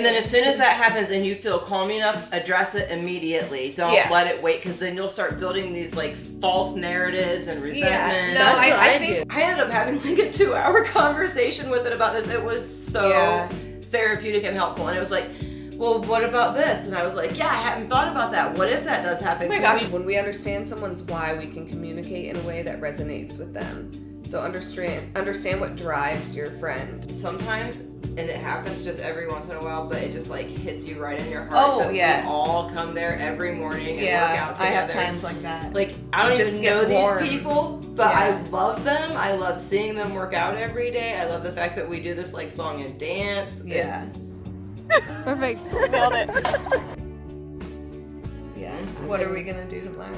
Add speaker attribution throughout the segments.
Speaker 1: And then as soon as that happens and you feel calm enough, address it immediately. Don't let it wait, because then you'll start building these like false narratives and resentment.
Speaker 2: Yeah, no, I do.
Speaker 1: I ended up having like a 2-hour conversation with it about this. It was so therapeutic and helpful. And it was like, well, what about this? And I was like, I hadn't thought about that. What if that does happen?
Speaker 2: Oh my gosh, when we understand someone's why, we can communicate in a way that resonates with them. So understand what drives your friend.
Speaker 1: Sometimes, and it happens just every once in a while, but it just like hits you right in your heart. We all come there every morning and work out together.
Speaker 2: I have times like that.
Speaker 1: Like, I don't even know these people, but I love them. I love seeing them work out every day. I love the fact that we do this like song and dance.
Speaker 2: Yeah.
Speaker 3: Perfect. Nailed it.
Speaker 2: Yeah. What are we gonna do tomorrow?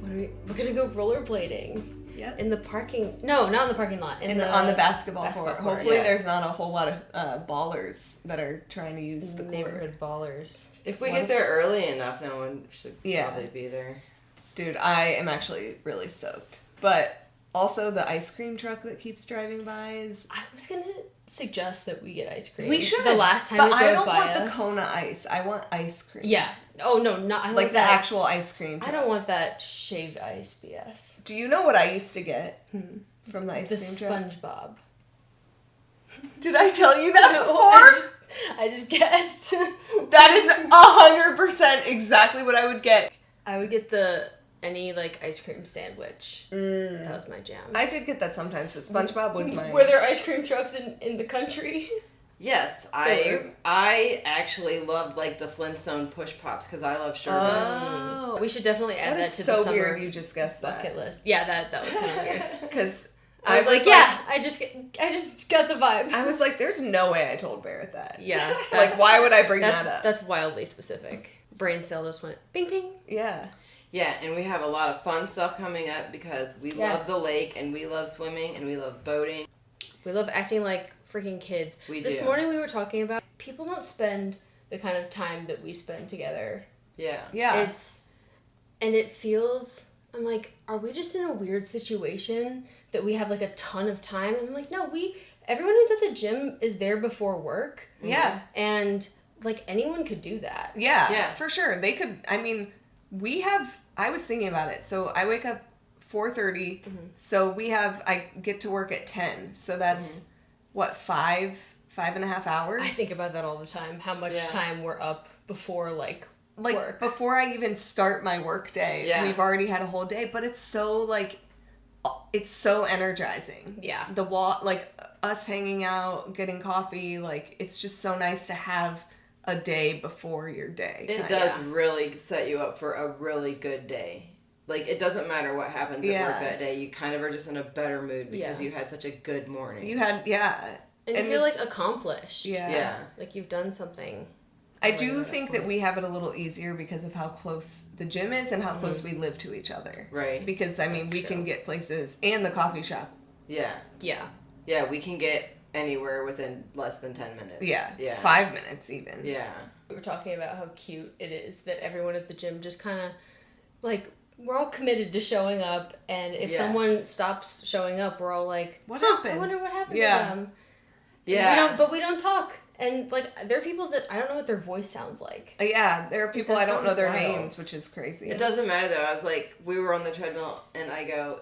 Speaker 3: We're gonna go rollerblading.
Speaker 2: Yep.
Speaker 3: In the parking... No, not in the parking lot.
Speaker 2: On the basketball court. Hopefully there's not a whole lot of ballers that are trying to use the
Speaker 3: neighborhood ballers.
Speaker 1: If we get there early enough, no one should probably be there.
Speaker 2: Dude, I am actually really stoked. But also the ice cream truck that keeps driving by is...
Speaker 3: I was gonna suggest that we get ice cream.
Speaker 2: We should.
Speaker 3: The last time
Speaker 2: but
Speaker 3: it
Speaker 2: I
Speaker 3: drove
Speaker 2: don't
Speaker 3: by
Speaker 2: want
Speaker 3: us.
Speaker 2: the Kona ice. I want ice cream.
Speaker 3: Yeah. Oh, no, not... I don't
Speaker 2: like
Speaker 3: want
Speaker 2: the
Speaker 3: that,
Speaker 2: actual ice cream truck.
Speaker 3: I don't want that shaved ice BS.
Speaker 2: Do you know what I used to get from the ice cream truck?
Speaker 3: The SpongeBob.
Speaker 2: Did I tell you that before?
Speaker 3: I just guessed.
Speaker 2: That is 100% exactly what I would get.
Speaker 3: I would get any like ice cream sandwich. That was my jam.
Speaker 2: I did get that sometimes, but SpongeBob was mine.
Speaker 3: Were there ice cream trucks in the country?
Speaker 1: Yes, I actually loved like the Flintstone push pops because I love sherbet.
Speaker 3: Oh, we should definitely add that to the
Speaker 2: so
Speaker 3: summer
Speaker 2: weird. You just guessed that
Speaker 3: bucket list. Yeah, that was kind of weird
Speaker 2: because
Speaker 3: I was like, I just got the vibe.
Speaker 2: I was like, there's no way I told Barrett that.
Speaker 3: Yeah,
Speaker 2: like why would I bring that up?
Speaker 3: That's wildly specific. Brain cell just went bing bing.
Speaker 2: Yeah.
Speaker 1: Yeah, and we have a lot of fun stuff coming up because we love the lake and we love swimming and we love boating.
Speaker 3: We love acting like freaking kids. This morning we were talking about people don't spend the kind of time that we spend together.
Speaker 1: Yeah.
Speaker 2: Yeah.
Speaker 3: And it feels, I'm like, are we just in a weird situation that we have like a ton of time? And I'm like, no, everyone who's at the gym is there before work.
Speaker 2: Yeah.
Speaker 3: And like anyone could do that.
Speaker 2: Yeah. Yeah. For sure. They could, I mean, I was thinking about it. So I wake up 4:30. So I get to work at 10. So that's what, 5.5 hours?
Speaker 3: I think about that all the time. How much time we're up before like work.
Speaker 2: Before I even start my work day, we've already had a whole day, but it's so energizing.
Speaker 3: Yeah.
Speaker 2: Us hanging out, getting coffee, like it's just so nice to have a day before your day.
Speaker 1: It does really set you up for a really good day. Like, it doesn't matter what happens at work that day. You kind of are just in a better mood because you had such a good morning.
Speaker 3: And you feel like accomplished.
Speaker 2: Yeah.
Speaker 3: Like you've done something.
Speaker 2: I do think that we have it a little easier because of how close the gym is and how close we live to each other.
Speaker 1: Right.
Speaker 2: Because, I mean, we can get places and the coffee shop.
Speaker 1: Yeah.
Speaker 3: Yeah.
Speaker 1: Yeah, we can get anywhere within less than 10 minutes.
Speaker 2: Yeah. 5 minutes even.
Speaker 1: Yeah.
Speaker 3: We were talking about how cute it is that everyone at the gym just kind of, like, we're all committed to showing up, and if someone stops showing up, we're all like,
Speaker 2: what happened?
Speaker 3: I wonder what happened to them.
Speaker 1: Yeah.
Speaker 3: We don't talk. And, like, there are people that I don't know what their voice sounds like.
Speaker 2: Yeah, there are people I don't know their names, which is crazy.
Speaker 1: It doesn't matter, though. I was like, we were on the treadmill, and I go,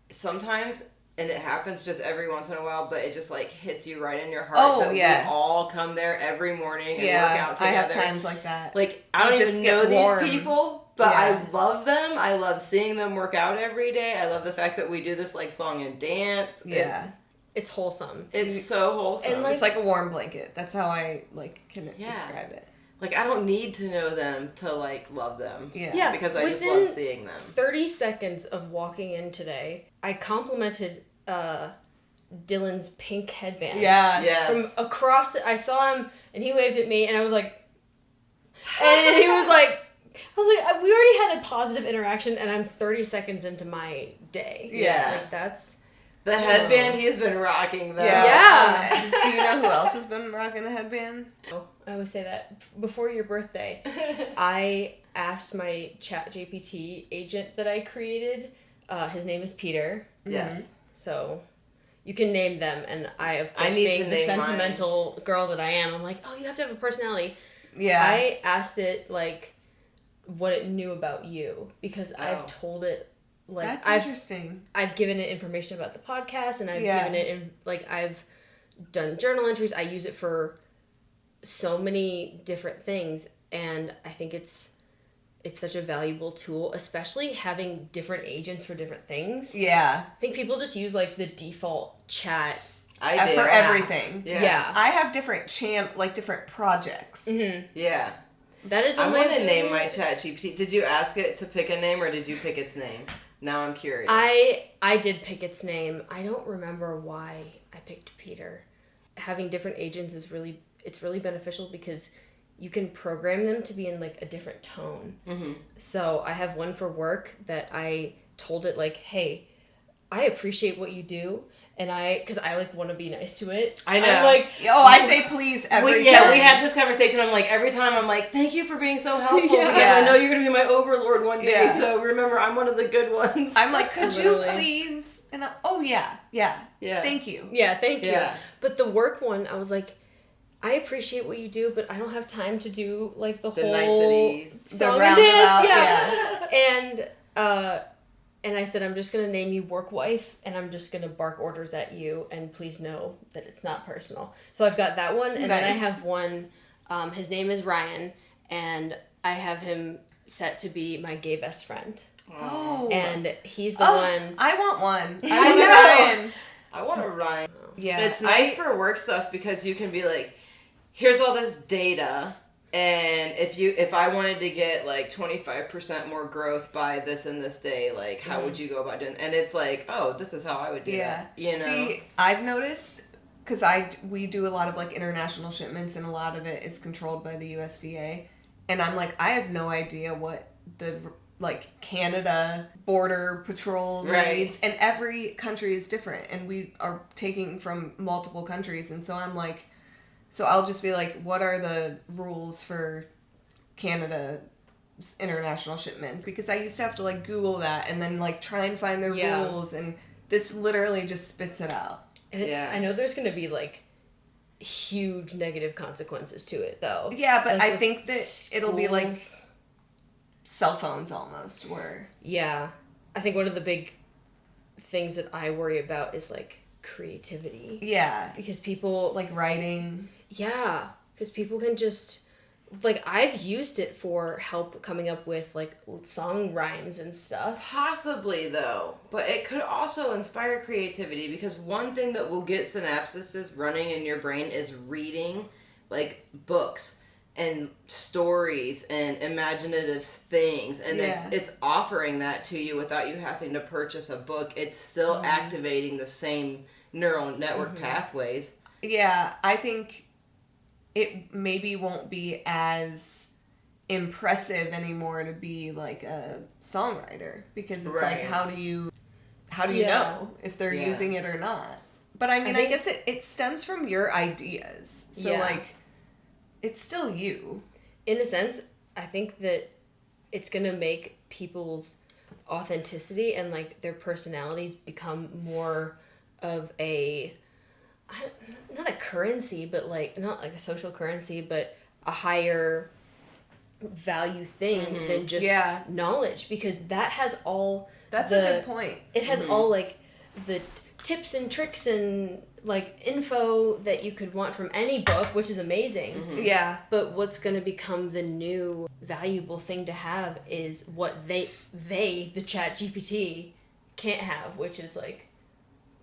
Speaker 1: sometimes, and it happens just every once in a while, but it just, like, hits you right in your heart that we all come there every morning and work out together.
Speaker 2: I have times like that.
Speaker 1: Like, I don't even know these people, but I love them. I love seeing them work out every day. I love the fact that we do this, like, song and dance.
Speaker 2: Yeah.
Speaker 3: It's wholesome.
Speaker 1: It's so wholesome.
Speaker 2: It's just like a warm blanket. That's how I, like, can describe it.
Speaker 1: Like, I don't need to know them to, like, love them.
Speaker 3: Yeah.
Speaker 1: Because I just love seeing them.
Speaker 3: 30 seconds of walking in today, I complimented Dylan's pink headband.
Speaker 2: Yeah.
Speaker 1: Yes.
Speaker 3: From across I saw him, and he waved at me, and I was like... And he was like... I was like, we already had a positive interaction, and I'm 30 seconds into my day.
Speaker 1: Yeah.
Speaker 3: Like, that's...
Speaker 1: The headband he's been rocking, though.
Speaker 3: Yeah.
Speaker 2: Do you know who else has been rocking a headband?
Speaker 3: Oh, I always say that. Before your birthday, I asked my ChatGPT agent that I created. His name is Peter.
Speaker 1: Yes.
Speaker 3: So, you can name them, and I, of course, being the sentimental girl that I am, I'm like, oh, you have to have a personality. Yeah. I asked it, like, what it knew about you, because I've told it, like...
Speaker 2: That's interesting.
Speaker 3: I've given it information about the podcast, and I've given it, I've done journal entries. I use it for so many different things, and I think it's such a valuable tool, especially having different agents for different things. Yeah. I think people just use, like, the default chat
Speaker 2: for everything. Yeah. I have different different projects.
Speaker 1: Mm-hmm. Yeah.
Speaker 3: That is one
Speaker 1: way to name my ChatGPT. Did you ask it to pick a name, or did you pick its name? Now I'm curious.
Speaker 3: I did pick its name. I don't remember why I picked Peter. Having different agents is really beneficial, because you can program them to be in, like, a different tone. Mm-hmm. So I have one for work that I told it, like, hey, I appreciate what you do, and because I like, want to be nice to it.
Speaker 1: I know.
Speaker 3: I'm like,
Speaker 2: I say please every time.
Speaker 1: Yeah, we had this conversation. I'm like, every time I'm like, thank you for being so helpful, because I know you're going to be my overlord one day, so remember, I'm one of the good ones.
Speaker 2: I'm like, could you please? And yeah, thank you.
Speaker 3: Yeah, thank you. But the work one, I was like, I appreciate what you do, but I don't have time to do, like, the whole
Speaker 1: niceties,
Speaker 3: song and dance. And I said, I'm just going to name you Work Wife, and I'm just going to bark orders at you, and please know that it's not personal. So I've got that one, and then I have one, his name is Ryan, and I have him set to be my gay best friend. Oh. And he's the one.
Speaker 2: I want one.
Speaker 1: I know. Ryan. I want a Ryan.
Speaker 2: Yeah.
Speaker 1: It's nice for work stuff, because you can be like, here's all this data, and if I wanted to get, like, 25% more growth by this and this day, like, how would you go about doing it? And it's like, oh, this is how I would do that. You know?
Speaker 2: See, I've noticed, because we do a lot of, like, international shipments, and a lot of it is controlled by the USDA, and I'm like, I have no idea what the, like, Canada Border Patrol needs, and every country is different, and we are taking from multiple countries, and so I'm like, so I'll just be like, what are the rules for Canada's international shipments? Because I used to have to, like, Google that and then, like, try and find their rules, and this literally just spits it out.
Speaker 3: And I know there's going to be, like, huge negative consequences to it, though.
Speaker 2: Yeah, but like, I think that it'll be like cell phones almost, where...
Speaker 3: Yeah. I think one of the big things that I worry about is, like, creativity.
Speaker 2: Yeah.
Speaker 3: Because people...
Speaker 2: Like, writing...
Speaker 3: Yeah, because people can just, like, I've used it for help coming up with, like, song rhymes and stuff.
Speaker 1: Possibly, though. But it could also inspire creativity, because one thing that will get synapses running in your brain is reading, like, books and stories and imaginative things. And if it's offering that to you without you having to purchase a book, it's still activating the same neural network pathways.
Speaker 2: Yeah, I think... it maybe won't be as impressive anymore to be, like, a songwriter, because it's like, how do you know if they're using it or not? But I mean, I guess it stems from your ideas, so like, it's still you.
Speaker 3: In a sense, I think that it's gonna make people's authenticity and, like, their personalities become more of a... not a currency, but, like, not like a social currency, but a higher value thing than just knowledge, because that has all...
Speaker 2: That's a good point.
Speaker 3: It has all, like, the tips and tricks and, like, info that you could want from any book, which is amazing.
Speaker 2: Yeah.
Speaker 3: But what's going to become the new valuable thing to have is what the ChatGPT can't have, which is, like,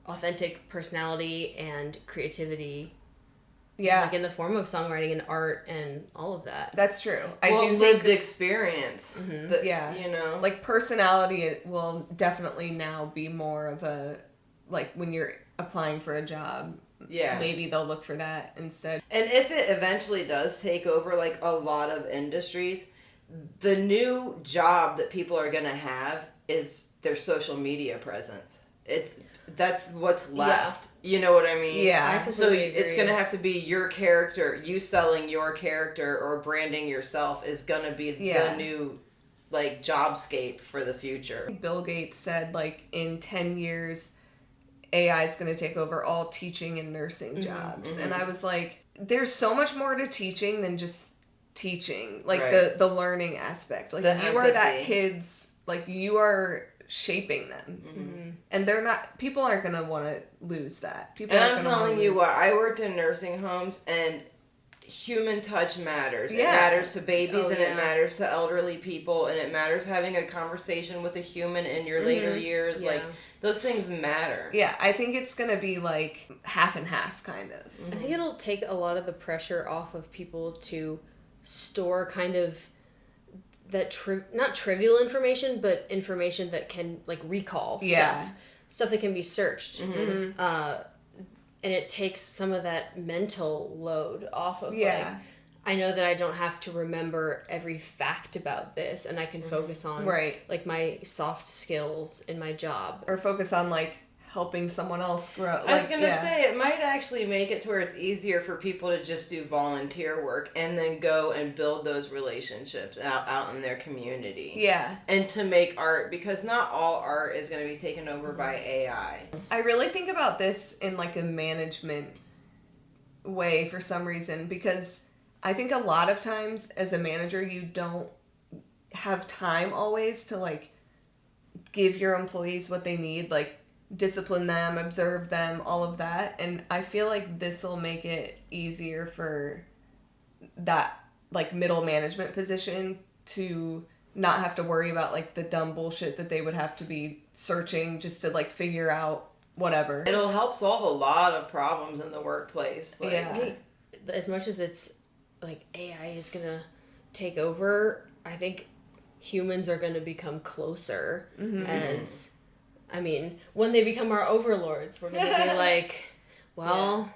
Speaker 3: authentic personality and creativity, like, in the form of songwriting and art and all of that.
Speaker 2: That's true.
Speaker 1: I do lived experience. You know,
Speaker 2: like, personality will definitely now be more of a, like, when you're applying for a job. Yeah, maybe they'll look for that instead.
Speaker 1: And if it eventually does take over, like, a lot of industries, the new job that people are gonna have is their social media presence. That's what's left. You know what I mean?
Speaker 2: Yeah.
Speaker 1: So it's going to have to be your character. You selling your character or branding yourself is going to be the new, like, jobscape for the future.
Speaker 2: Bill Gates said, like, in 10 years, AI is going to take over all teaching and nursing jobs. And I was like, there's so much more to teaching than just teaching. Like, the learning aspect. Like, you are that kid's, like, you are shaping them. And they're not, people aren't going to want to lose that. People
Speaker 1: and I'm telling you what, I worked in nursing homes, and human touch matters. It matters to babies, and it matters to elderly people, and it matters having a conversation with a human in your later years. Like, those things matter.
Speaker 2: Yeah, I think it's going to be like half and half, kind of.
Speaker 3: I think it'll take a lot of the pressure off of people to store kind of that not trivial information, but information that can like recall stuff that can be searched. And it takes some of that mental load off of like, I know that I don't have to remember every fact about this, and I can focus on like my soft skills in my job,
Speaker 2: or focus on like helping someone else grow.
Speaker 1: I was gonna say, it might actually make it to where it's easier for people to just do volunteer work and then go and build those relationships out in their community. Yeah. And to make art, because not all art is gonna be taken over by AI.
Speaker 2: I really think about this in like a management way for some reason, because I think a lot of times as a manager, you don't have time always to like give your employees what they need, like discipline them, observe them, all of that. And I feel like this will make it easier for that like middle management position to not have to worry about like the dumb bullshit that they would have to be searching just to like figure out whatever.
Speaker 1: It'll help solve a lot of problems in the workplace.
Speaker 3: Like, as much as it's like AI is gonna take over, I think humans are gonna become closer as, I mean, when they become our overlords, we're gonna be like, well,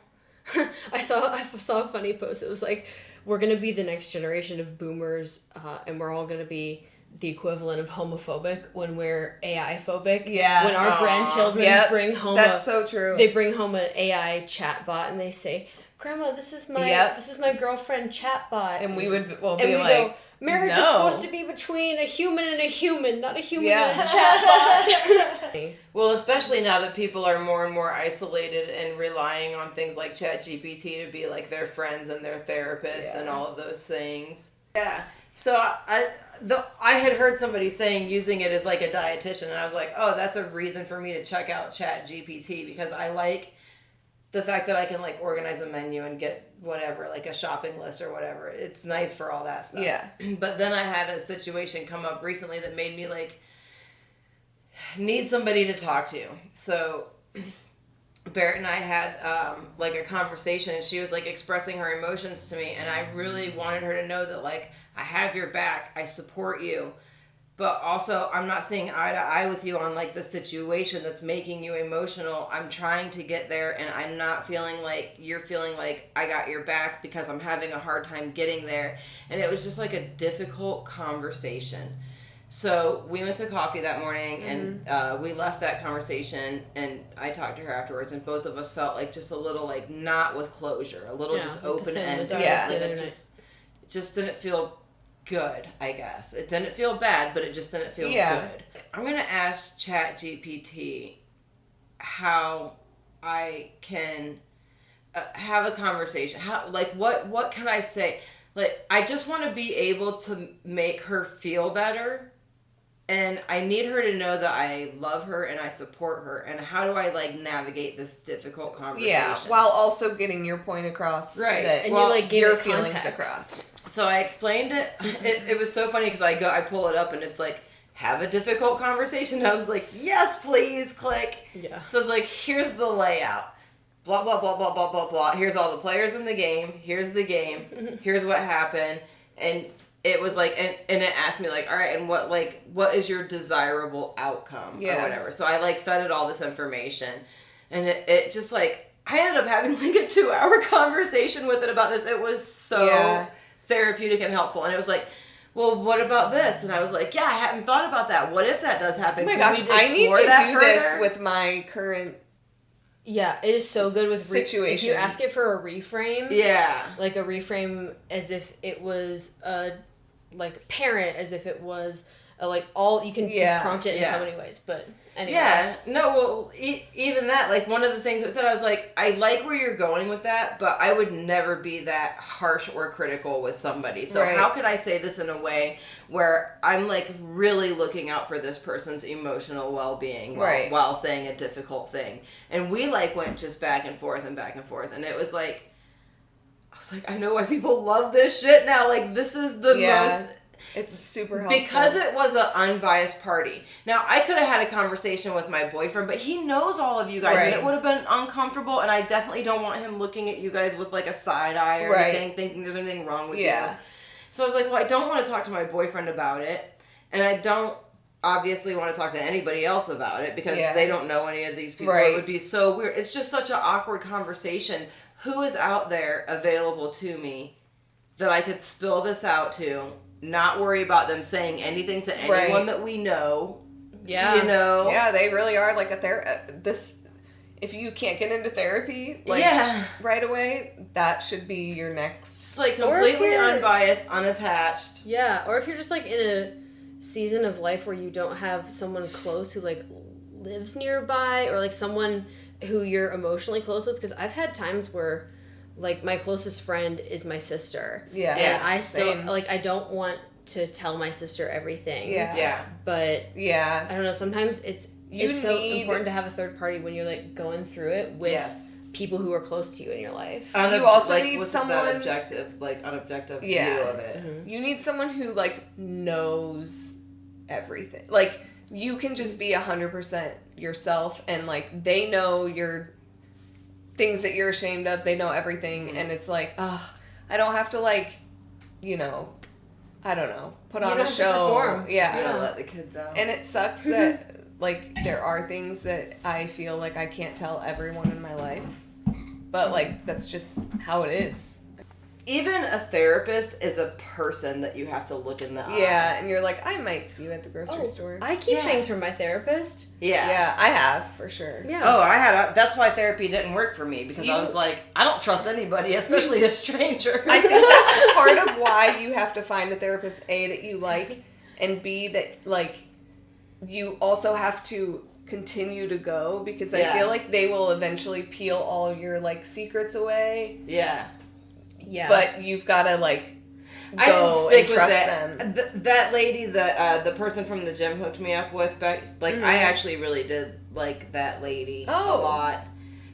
Speaker 3: I saw a funny post. It was like, we're gonna be the next generation of boomers, and we're all gonna be the equivalent of homophobic when we're AI phobic. Yeah. When our grandchildren bring home
Speaker 2: that's so true.
Speaker 3: They bring home an AI chatbot and they say, "Grandma, this is my girlfriend chatbot,"
Speaker 2: and we would be like,
Speaker 3: marriage is supposed to be between a human and a human, not a human and a chatbot.
Speaker 1: Well, especially now that people are more and more isolated and relying on things like ChatGPT to be like their friends and their therapists and all of those things. Yeah. So I had heard somebody saying using it as like a dietitian, and I was like, oh, that's a reason for me to check out ChatGPT, because I like the fact that I can like organize a menu and get whatever, like a shopping list or whatever. It's nice for all that stuff. Yeah. But then I had a situation come up recently that made me like need somebody to talk to. So Barrett and I had like a conversation, and she was like expressing her emotions to me, and I really wanted her to know that like I have your back, I support you. But also, I'm not seeing eye to eye with you on, like, the situation that's making you emotional. I'm trying to get there, and I'm not feeling like you're feeling like I got your back, because I'm having a hard time getting there. And it was just, like, a difficult conversation. So we went to coffee that morning, and we left that conversation, and I talked to her afterwards, and both of us felt, like, just a little, like, not with closure. A little just open-ended. Yeah. It just didn't feel good, I guess. It didn't feel bad, but it just didn't feel good. I'm going to ask ChatGPT how I can have a conversation. How, like, what can I say? Like, I just want to be able to make her feel better, and I need her to know that I love her and I support her, and how do I, like, navigate this difficult conversation?
Speaker 2: Yeah, while also getting your point across. Right. That,
Speaker 3: and you, like, get
Speaker 2: your feelings across.
Speaker 1: So I explained it. It was so funny because I pull it up and it's like, have a difficult conversation. And I was like, yes, please, click. Yeah. So it's like, here's the layout. Blah, blah, blah, blah, blah, blah, blah. Here's all the players in the game. Here's the game. Here's what happened. And it was like, and it asked me like, all right, and what is your desirable outcome or whatever. So I like fed it all this information, and it just like, I ended up having like a 2-hour conversation with it about this. It was so therapeutic and helpful. And it was like, well, what about this? And I was like, yeah, I hadn't thought about that. What if that does happen?
Speaker 2: Oh my gosh, I need to do this with my current
Speaker 3: it is so good with situation. If you ask it for a reframe, like a reframe as if it was a like parent, as if it was like all you can prompt it in so many ways, but. Anyway.
Speaker 1: Yeah, no, well, even that, like, one of the things that said, I was like, I like where you're going with that, but I would never be that harsh or critical with somebody. So how could I say this in a way where I'm, like, really looking out for this person's emotional well-being while saying a difficult thing? And we, like, went just back and forth, and it was like, I was like, I know why people love this shit now. Like, this is the most...
Speaker 2: It's super helpful.
Speaker 1: Because it was an unbiased party. Now, I could have had a conversation with my boyfriend, but he knows all of you guys, and it would have been uncomfortable, and I definitely don't want him looking at you guys with, like, a side eye or anything, thinking there's anything wrong with you. So I was like, well, I don't want to talk to my boyfriend about it, and I don't obviously want to talk to anybody else about it, because they don't know any of these people. It would be so weird. It's just such an awkward conversation. Who is out there available to me that I could spill this out to? Not worry about them saying anything to anyone that we know. Yeah. You know?
Speaker 2: Yeah, they really are like a therapist. If you can't get into therapy, like, right away, that should be your next...
Speaker 1: It's, like, completely unbiased, unattached.
Speaker 3: Yeah, or if you're just, like, in a season of life where you don't have someone close who, like, lives nearby, or, like, someone who you're emotionally close with, because I've had times where... Like, my closest friend is my sister. Yeah. And I still, like, I don't want to tell my sister everything. Yeah. Yeah. But, I don't know, sometimes it's so important to have a third party when you're, like, going through it with people who are close to you in your life.
Speaker 2: You also need someone...
Speaker 1: That objective view of it.
Speaker 2: Mm-hmm. You need someone who, like, knows everything. Like, you can just be 100% yourself, and, like, they know your... things that you're ashamed of, they know everything, and it's like, I don't have to, like, you know, I don't know, put on a show. Yeah.
Speaker 1: You don't let the kids out.
Speaker 2: And it sucks that, like, there are things that I feel like I can't tell everyone in my life, but, like, that's just how it is.
Speaker 1: Even a therapist is a person that you have to look in the eye.
Speaker 2: Yeah, and you're like, I might see you at the grocery store.
Speaker 3: I keep things from my therapist.
Speaker 2: Yeah. Yeah, I have, for sure.
Speaker 1: Yeah. Oh, that's why therapy didn't work for me, because I was like, I don't trust anybody, especially a stranger.
Speaker 2: I think that's part of why you have to find a therapist, A, that you like, and B, that, like, you also have to continue to go, because I feel like they will eventually peel all your, like, secrets away. Yeah. Yeah. But you've got to, like, go and trust them.
Speaker 1: That lady, the person from the gym hooked me up with, like, I actually really did like that lady a lot.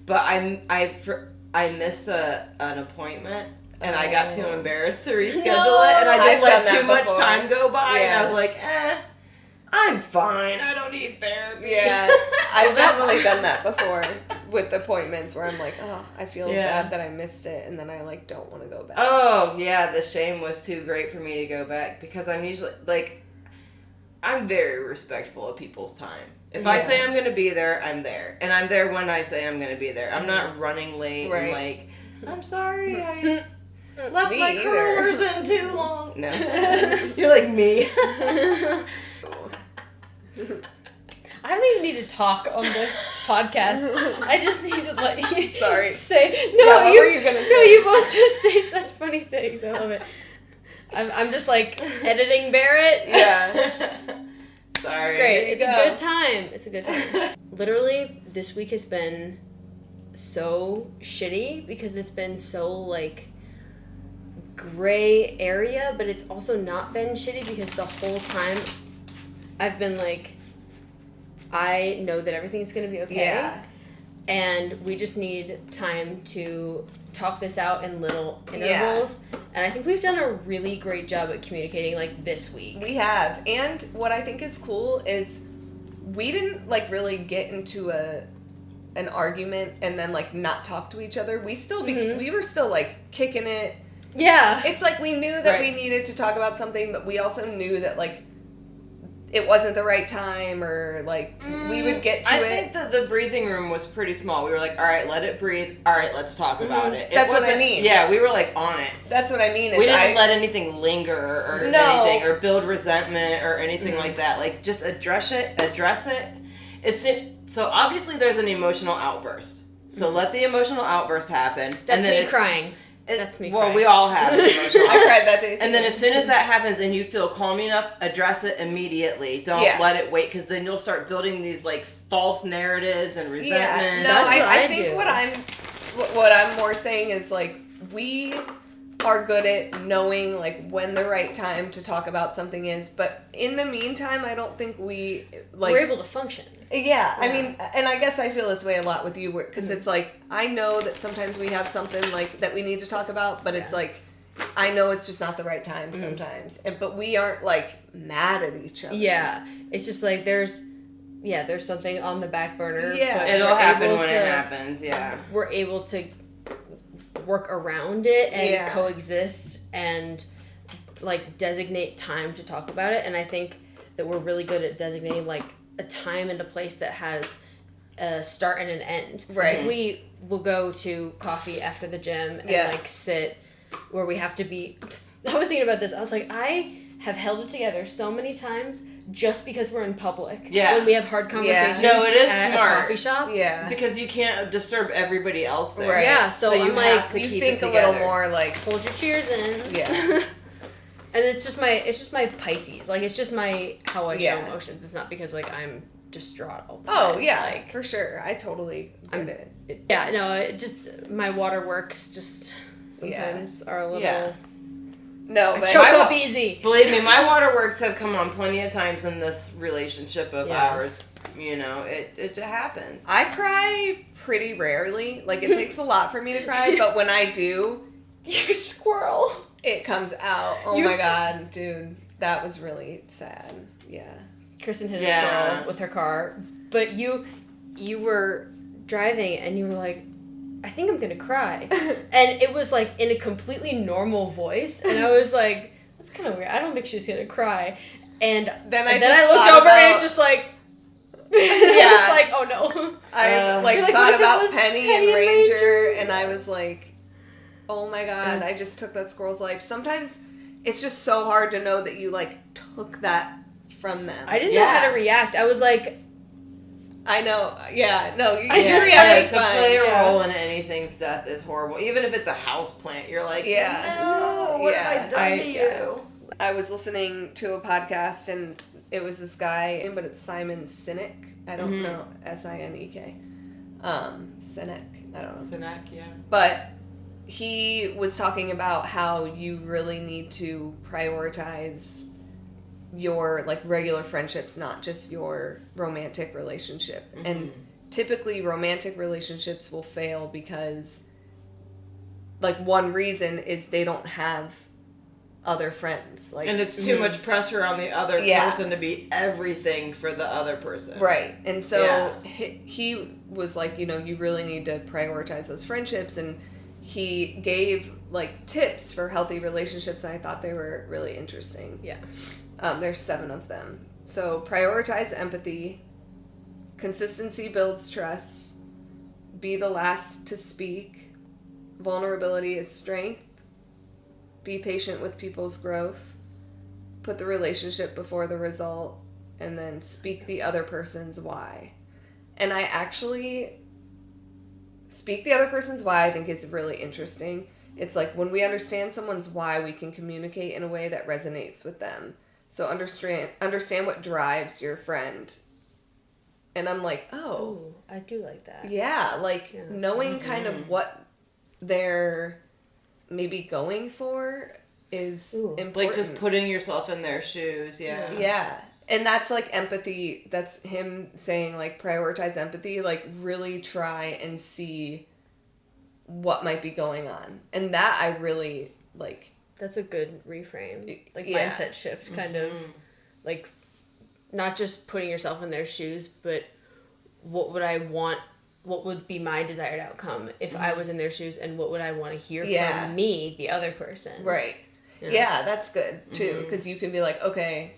Speaker 1: But I missed an appointment, and I got too embarrassed to reschedule it, and I just let too much time go by, and I was like, I'm fine. I don't need therapy.
Speaker 2: Yeah, I've definitely done that before with appointments where I'm like, oh, I feel bad that I missed it, and then I, like, don't want to go back.
Speaker 1: Oh, yeah, the shame was too great for me to go back, because I'm usually, like, I'm very respectful of people's time. If I say I'm going to be there, I'm there. And I'm there when I say I'm going to be there. I'm not running late and, like, I'm sorry, I left my curlers in too long. No. You're like me.
Speaker 3: I don't even need to talk on this podcast. I just need to let you say... No,
Speaker 2: what were you going to say?
Speaker 3: No, you both just say such funny things. I love it. I'm just, like, editing Barrett.
Speaker 1: Yeah. Sorry.
Speaker 3: It's great. It's a good time. It's a good time. Literally, this week has been so shitty because it's been so, like, gray area, but it's also not been shitty because the whole time I've been like, I know that everything's going to be okay. Yeah. And we just need time to talk this out in little intervals. Yeah. And I think we've done a really great job at communicating, like, this week.
Speaker 2: We have. And what I think is cool is we didn't, like, really get into an argument and then, like, not talk to each other. We still, we were still, like, kicking it.
Speaker 3: Yeah.
Speaker 2: It's like we knew that we needed to talk about something, but we also knew that, like, it wasn't the right time, or, like, we would get to it.
Speaker 1: I think that the breathing room was pretty small. We were like, all right, let it breathe. All right, let's talk about it.
Speaker 2: That's what I mean.
Speaker 1: Yeah, we were, like, on it.
Speaker 2: That's what I mean.
Speaker 1: We didn't let anything linger or anything, or build resentment or anything like that. Like, just address it. So, obviously, there's an emotional outburst. So, let the emotional outburst happen.
Speaker 3: That's me crying. That's me.
Speaker 1: Well, we all have emotional.
Speaker 2: I cried that day too.
Speaker 1: And then as soon as that happens and you feel calm enough, address it immediately. Don't let it wait, because then you'll start building these like false narratives and resentment.
Speaker 2: Yeah, no,
Speaker 3: That's what
Speaker 2: I think what I'm more saying is like we are good at knowing like when the right time to talk about something is, but in the meantime, I don't think we're
Speaker 3: able to function.
Speaker 2: Yeah, I mean, and I guess I feel this way a lot with you, because it's like I know that sometimes we have something like that we need to talk about, but it's like I know it's just not the right time sometimes, but we aren't like mad at each other.
Speaker 3: Yeah, it's just like there's something on the back burner.
Speaker 2: Yeah,
Speaker 1: it'll happen when it happens. Yeah,
Speaker 3: we're able to work around it and coexist and like designate time to talk about it, and I think that we're really good at designating like a time and a place that has a start and an end.
Speaker 2: Right.
Speaker 3: Like, we will go to coffee after the gym and like sit where we have to be. I was thinking about this. I was like, I have held it together so many times just because we're in public. Yeah. When we have hard conversations
Speaker 1: no, it is
Speaker 3: at
Speaker 1: smart.
Speaker 3: a coffee shop.
Speaker 2: Yeah.
Speaker 1: Because you can't disturb everybody else there.
Speaker 2: Right.
Speaker 3: Yeah. So I'm like,
Speaker 2: you think a little more like
Speaker 3: hold your cheers in.
Speaker 2: Yeah.
Speaker 3: And it's just my Pisces. Like, it's just my how I show emotions. It's not because like I'm distraught all the time.
Speaker 2: Oh yeah,
Speaker 3: like,
Speaker 2: for sure. I totally get it.
Speaker 3: Yeah, no, it just my waterworks just sometimes are a little
Speaker 2: No, but
Speaker 3: choke up easy.
Speaker 1: Believe me, my waterworks have come on plenty of times in this relationship of ours. You know, it happens.
Speaker 2: I cry pretty rarely. Like, it takes a lot for me to cry, but when I do,
Speaker 3: you squirrel.
Speaker 2: It comes out. Oh my god, dude. That was really sad. Yeah.
Speaker 3: Kristen hit a squirrel with her car. But you were driving and you were like, I think I'm gonna cry. And it was like in a completely normal voice. And I was like, that's kind of weird. I don't think she's gonna cry. And then I looked over and it's just like, it's like, oh no.
Speaker 2: I thought about Penny and Ranger and I was like, oh my god, I just took that squirrel's life. Sometimes it's just so hard to know that you, like, took that from them.
Speaker 3: I didn't know how to react. I was like...
Speaker 2: I know. Yeah, no. You
Speaker 3: just
Speaker 2: react
Speaker 1: to play a role in anything's death is horrible. Even if it's a house plant, you're like, no, what have I done to you?
Speaker 2: I was listening to a podcast, and it was this guy, but it's Simon Sinek. I don't know. S-I-N-E-K. Sinek. I don't know.
Speaker 1: Sinek, yeah.
Speaker 2: But... he was talking about how you really need to prioritize your like regular friendships, not just your romantic relationship. And typically romantic relationships will fail because like one reason is they don't have other friends. Like,
Speaker 1: and it's too much pressure on the other person to be everything for the other person.
Speaker 2: Right. And so he was like, you know, you really need to prioritize those friendships, and he gave, like, tips for healthy relationships, and I thought they were really interesting.
Speaker 3: Yeah.
Speaker 2: There's 7 of them. So, prioritize empathy. Consistency builds trust. Be the last to speak. Vulnerability is strength. Be patient with people's growth. Put the relationship before the result. And then speak the other person's why. And I actually... speak the other person's why, I think is really interesting. It's like when we understand someone's why, we can communicate in a way that resonates with them. So understand what drives your friend. And I'm like, oh.
Speaker 3: I do like that.
Speaker 2: Yeah, like knowing kind of what they're maybe going for is important.
Speaker 1: Like just putting yourself in their shoes,
Speaker 2: Yeah. And that's, like, empathy. That's him saying, like, prioritize empathy. Like, really try and see what might be going on. And that I really, like...
Speaker 3: That's a good reframe. Like, mindset shift, kind of. Like, not just putting yourself in their shoes, but what would I want... what would be my desired outcome if I was in their shoes, and what would I want to hear from me, the other person.
Speaker 2: Right. Yeah, that's good, too. Because you can be like, okay...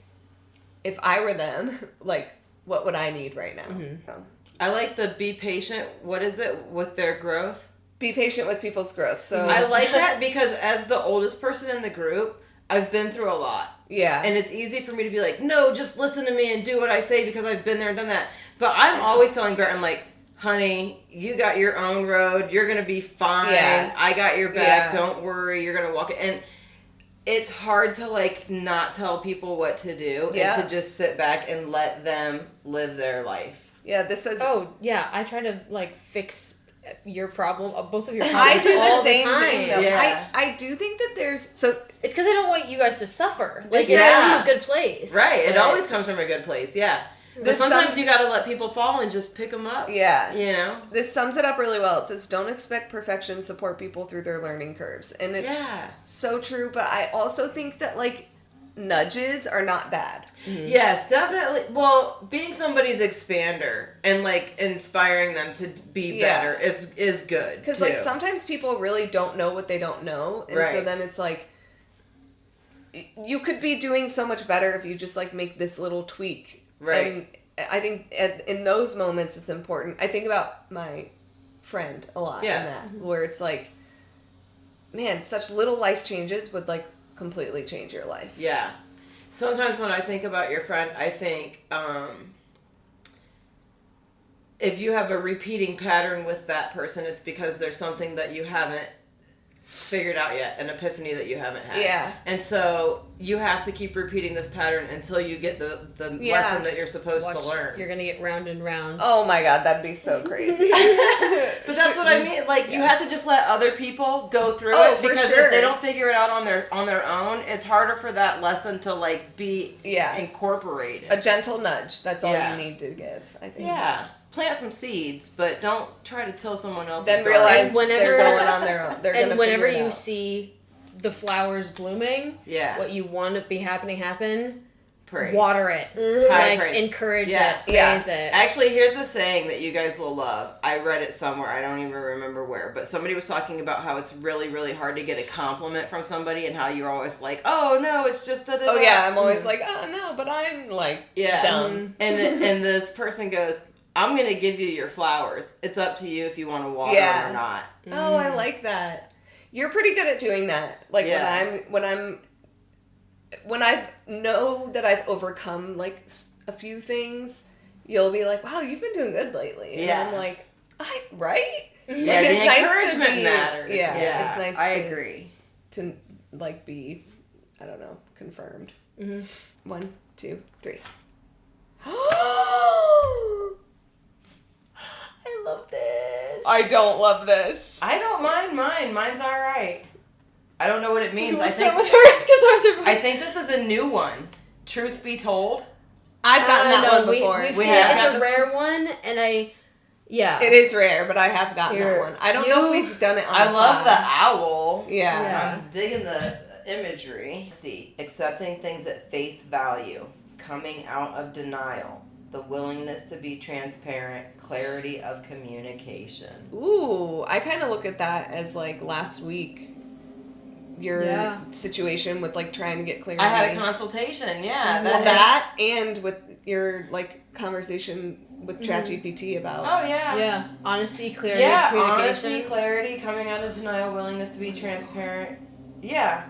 Speaker 2: if I were them, like, what would I need right now? So.
Speaker 1: I like the be patient, what is it, with their growth?
Speaker 2: Be patient with people's growth. So
Speaker 1: I like that because as the oldest person in the group, I've been through a lot.
Speaker 2: Yeah.
Speaker 1: And it's easy for me to be like, no, just listen to me and do what I say because I've been there and done that. But I'm always telling Barrett, I'm like, honey, you got your own road. You're going to be fine.
Speaker 2: Yeah.
Speaker 1: I got your back.
Speaker 2: Yeah.
Speaker 1: Don't worry. You're going to walk it. And it's hard to, like, not tell people what to do and to just sit back and let them live their life.
Speaker 2: Yeah, this says...
Speaker 3: Oh, yeah, I try to, like, fix your problem, both of your problems.
Speaker 2: I do the same
Speaker 3: thing,
Speaker 2: though.
Speaker 1: Yeah.
Speaker 2: I do think that there's... So
Speaker 3: it's because I don't want you guys to suffer. Like,
Speaker 1: Yeah.
Speaker 3: it's from a good place.
Speaker 1: Right.
Speaker 3: But
Speaker 1: It always comes from a good place. Yeah. But sometimes you got to let people fall and just pick them up.
Speaker 2: Yeah.
Speaker 1: You know?
Speaker 2: This sums it up really well. It says, don't expect perfection, support people through their learning curves. And it's so true, but I also think that, like, nudges are not bad.
Speaker 1: Mm-hmm. Yes, definitely. Well, being somebody's expander and, like, inspiring them to be better is good.
Speaker 2: Because, like, sometimes people really don't know what they don't know. And so then it's like, you could be doing so much better if you just, like, make this little tweak.
Speaker 1: Right.
Speaker 2: And I think in those moments it's important. I think about my friend a lot in that, where it's like, man, such little life changes would, like, completely change your life.
Speaker 1: Yeah. Sometimes when I think about your friend, I think if you have a repeating pattern with that person, it's because there's something that you haven't figured out yet, an epiphany that you haven't had.
Speaker 2: Yeah.
Speaker 1: And so you have to keep repeating this pattern until you get the lesson that you're supposed to learn.
Speaker 3: You're going to get round and round.
Speaker 2: Oh my God, that'd be so crazy.
Speaker 1: But that's what I mean. Like, you have to just let other people go through it, because if they don't figure it out on their own, it's harder for that lesson to, like, be incorporated.
Speaker 2: A gentle nudge. That's all you need to give, I think.
Speaker 1: Yeah. Plant some seeds, but don't try to till someone else's
Speaker 2: Then
Speaker 1: garden.
Speaker 2: realize they're going on their own. They're
Speaker 3: and whenever you see the flowers blooming, what you want to be happen,
Speaker 1: praise.
Speaker 3: Water it.
Speaker 1: High
Speaker 3: like,
Speaker 1: praise.
Speaker 3: encourage it. Praise it.
Speaker 1: Actually, here's a saying that you guys will love. I read it somewhere. I don't even remember where. But somebody was talking about how it's really, really hard to get a compliment from somebody and how you're always like, oh, no, it's just da-da-da.
Speaker 2: Oh, yeah. I'm always like, oh, no, but I'm, like, dumb.
Speaker 1: And this person goes, I'm going to give you your flowers. It's up to you if you want to water them or not.
Speaker 2: Oh, I like that. You're pretty good at doing that. Like, when I know that I've overcome, like, a few things, you'll be like, wow, you've been doing good lately. And I'm like, right?
Speaker 1: Yeah,
Speaker 2: like,
Speaker 1: the encouragement matters.
Speaker 2: Yeah, it's nice
Speaker 1: I agree.
Speaker 2: To, like, be, I don't know, confirmed. Mm-hmm. 1, 2, 3. I love this. I don't love this.
Speaker 1: I don't mind mine. Mine's all right. I don't know what it means. I think this is a new one. Truth be told,
Speaker 2: I've gotten that one before.
Speaker 3: It's a rare one, and it
Speaker 2: is rare, but I have gotten that one. I don't know if we've done it on
Speaker 1: I love the owl.
Speaker 2: Yeah.
Speaker 1: I'm digging the imagery. Accepting things at face value, coming out of denial, the willingness to be transparent, clarity of communication.
Speaker 2: Ooh, I kind of look at that as, like, last week. Your situation with, like, trying to get clarity.
Speaker 1: I had a consultation,
Speaker 2: That and with your, like, conversation with ChatGPT about...
Speaker 3: Oh, yeah. Yeah. Honesty, clarity, communication.
Speaker 1: Honesty, clarity, coming out of denial, willingness to be transparent. Yeah.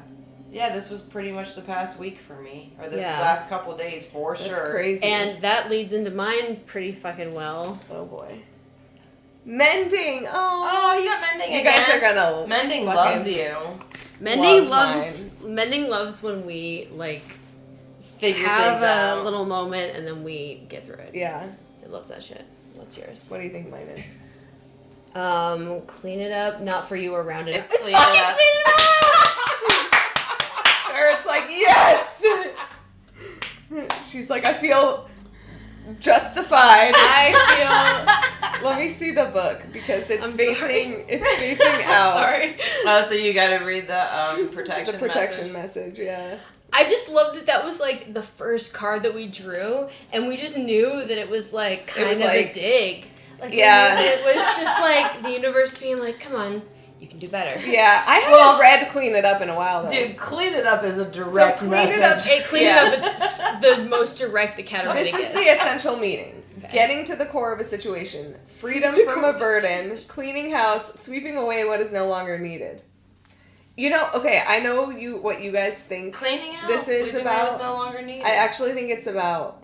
Speaker 1: Yeah, this was pretty much the past week for me. Or the last couple of days, for sure.
Speaker 2: That's crazy.
Speaker 3: And that leads into mine pretty fucking well.
Speaker 2: Oh, boy. Mending!
Speaker 1: Oh, you got mending again.
Speaker 2: You guys are gonna...
Speaker 1: Mending loves you.
Speaker 3: Mending loves when we, like, have a little moment and then we get through it.
Speaker 2: Yeah.
Speaker 3: It loves that shit. What's yours?
Speaker 2: What do you think mine is?
Speaker 3: Clean it up. Not for you or round it up.
Speaker 2: It's clean it up! Or it's like, yes! She's like, I feel justified. Let me see the book because it's facing out.
Speaker 3: Sorry.
Speaker 1: Oh, so you got to read the protection
Speaker 2: message. Yeah.
Speaker 3: I just loved that was, like, the first card that we drew, and we just knew that it was, like, kind of a dig. Like, it was just, like, the universe being like, come on, you can do better.
Speaker 2: Yeah, I haven't read Clean It Up in a while, though.
Speaker 1: Dude, Clean It Up is a direct message.
Speaker 3: Clean It Up is the most direct the category
Speaker 2: This is the essential meaning. Okay. Getting to the core of a situation. Freedom from a burden. Cleaning house. Sweeping away what is no longer needed. You know, okay, I know what you guys think.
Speaker 1: Cleaning house.
Speaker 2: This is about.
Speaker 1: What is no longer needed.
Speaker 2: I actually think it's about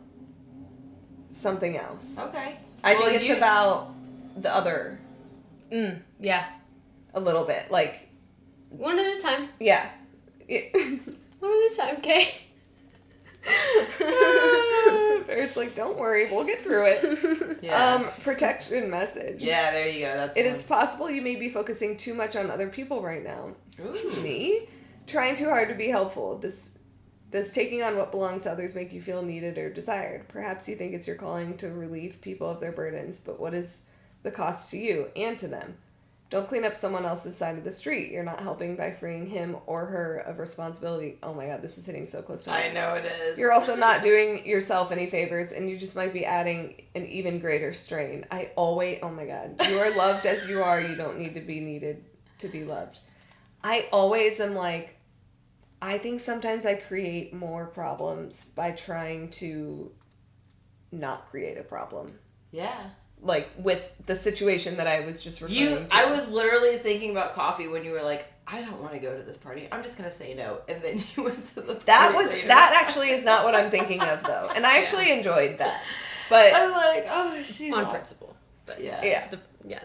Speaker 2: something else.
Speaker 1: Okay.
Speaker 2: I think it's about the other.
Speaker 3: Yeah.
Speaker 2: A little bit. Like.
Speaker 3: One at a time.
Speaker 2: Yeah.
Speaker 3: One at a time, okay?
Speaker 2: It's like, don't worry, we'll get through it.
Speaker 1: Yeah.
Speaker 2: Protection message.
Speaker 1: Yeah, there you go.
Speaker 2: It is possible you may be focusing too much on other people right now.
Speaker 1: Ooh.
Speaker 2: Me? Trying too hard to be helpful. Does taking on what belongs to others make you feel needed or desired? Perhaps you think it's your calling to relieve people of their burdens, but what is the cost to you and to them? Don't clean up someone else's side of the street. You're not helping by freeing him or her of responsibility. Oh my god, this is hitting so close to me.
Speaker 1: I know it is.
Speaker 2: You're also not doing yourself any favors, and you just might be adding an even greater strain. Oh my god. You are loved as you are. You don't need to be needed to be loved. I always am like, I think sometimes I create more problems by trying to not create a problem.
Speaker 1: Yeah.
Speaker 2: Like, with the situation that I was just referring to.
Speaker 1: I was literally thinking about coffee when you were like, I don't want to go to this party. I'm just going to say no. And then you went to the party.
Speaker 2: That actually is not what I'm thinking of, though. And I actually enjoyed that. But
Speaker 1: I was like, oh, she's
Speaker 3: on principle. But
Speaker 2: yeah.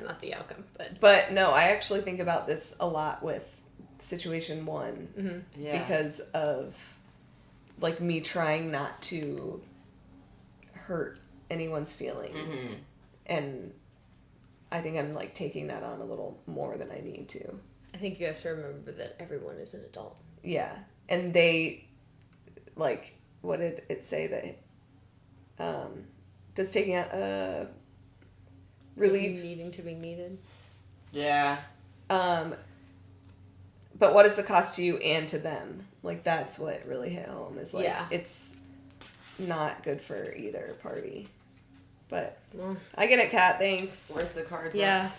Speaker 3: Not the outcome.
Speaker 2: But no, I actually think about this a lot with situation one.
Speaker 3: Mm-hmm.
Speaker 1: Yeah.
Speaker 2: Because of, like, me trying not to hurt anyone's feelings.
Speaker 1: Mm-hmm.
Speaker 2: And I think I'm, like, taking that on a little more than I need to.
Speaker 3: I think you have to remember that everyone is an adult.
Speaker 2: Yeah. And they, like, what did it say that, does taking out, relieve...
Speaker 3: Needing to be needed.
Speaker 1: Yeah.
Speaker 2: But what is the cost to you and to them? Like, that's what really hit home, is, like, it's not good for either party. But I get it, Kat. Thanks.
Speaker 1: Where's the card?
Speaker 3: Yeah.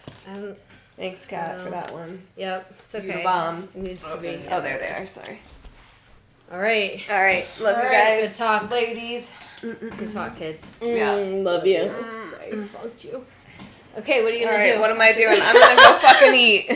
Speaker 2: Thanks, Kat, for that one.
Speaker 3: Yep. It's okay.
Speaker 2: You're the bomb.
Speaker 3: It needs to be.
Speaker 2: Oh, there they are. Sorry.
Speaker 3: All right.
Speaker 2: Love you guys.
Speaker 3: Good talk.
Speaker 1: Ladies.
Speaker 3: Good talk, kids.
Speaker 2: Love you.
Speaker 3: Sorry, funked you. Okay, what are you going to do?
Speaker 2: What am I doing? I'm going to go fucking eat.